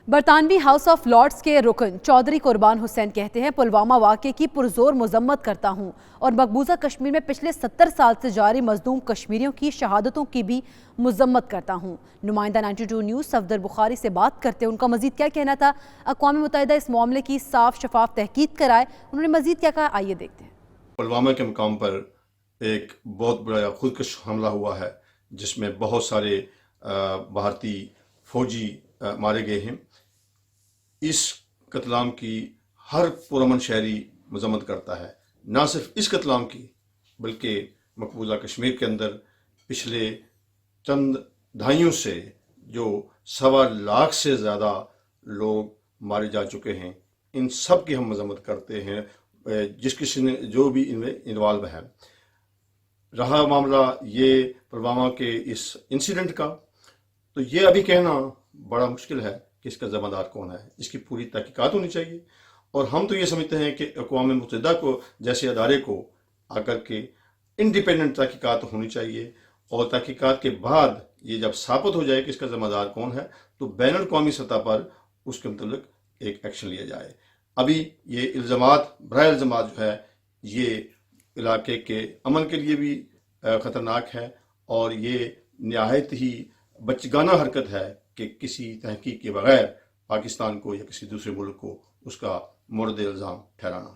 برطانوی house of Lords کے رکن چودھری قربان حسین کہتے ہیں پلوامہ واقعے کی پرزور مذمت کرتا ہوں اور مقبوضہ کشمیر میں پچھلے 70 سال سے جاری مظلوم کشمیریوں کی شہادتوں کی بھی مذمت کرتا ہوں۔ نمائندہ 92 نیوز صفدر بخاری سے بات کرتے ان کا مزید کیا کہنا تھا؟ اقوام متحدہ اس معاملے کی صاف شفاف تحقیق کرائے، انہوں نے مزید کیا کہا، آئیے دیکھتے ہیں۔ پلوامہ کے مقام پر ایک بہت بڑا خودکش حملہ ہوا ہے جس میں بہت سارے بھارتی فوجی مارے گئے ہیں۔ اس قتل عام کی ہر پرامن شہری مذمت کرتا ہے، نہ صرف اس قتل عام کی بلکہ مقبوضہ کشمیر کے اندر پچھلے چند دہائیوں سے جو 1.25 لاکھ سے زیادہ لوگ مارے جا چکے ہیں، ان سب کی ہم مذمت کرتے ہیں، جس کسی نے جو بھی ان میں انوالو ہے۔ رہا معاملہ یہ پلوامہ کے اس انسیڈنٹ کا، تو یہ ابھی کہنا بڑا مشکل ہے کہ اس کا ذمہ دار کون ہے۔ اس کی پوری تحقیقات ہونی چاہیے، اور ہم تو یہ سمجھتے ہیں کہ اقوام متحدہ کو جیسے ادارے کو آ کر کے انڈیپینڈنٹ تحقیقات ہونی چاہیے، اور تحقیقات کے بعد یہ جب ثابت ہو جائے کہ اس کا ذمہ دار کون ہے تو بین الاقوامی سطح پر اس کے متعلق ایک ایکشن لیا جائے۔ ابھی یہ الزامات برائے الزامات جو ہے یہ علاقے کے امن کے لیے بھی خطرناک ہے، اور یہ نہایت ہی بچگانہ حرکت ہے کہ کسی تحقیق کے بغیر پاکستان کو یا کسی دوسرے ملک کو اس کا مورد الزام ٹھہرانا۔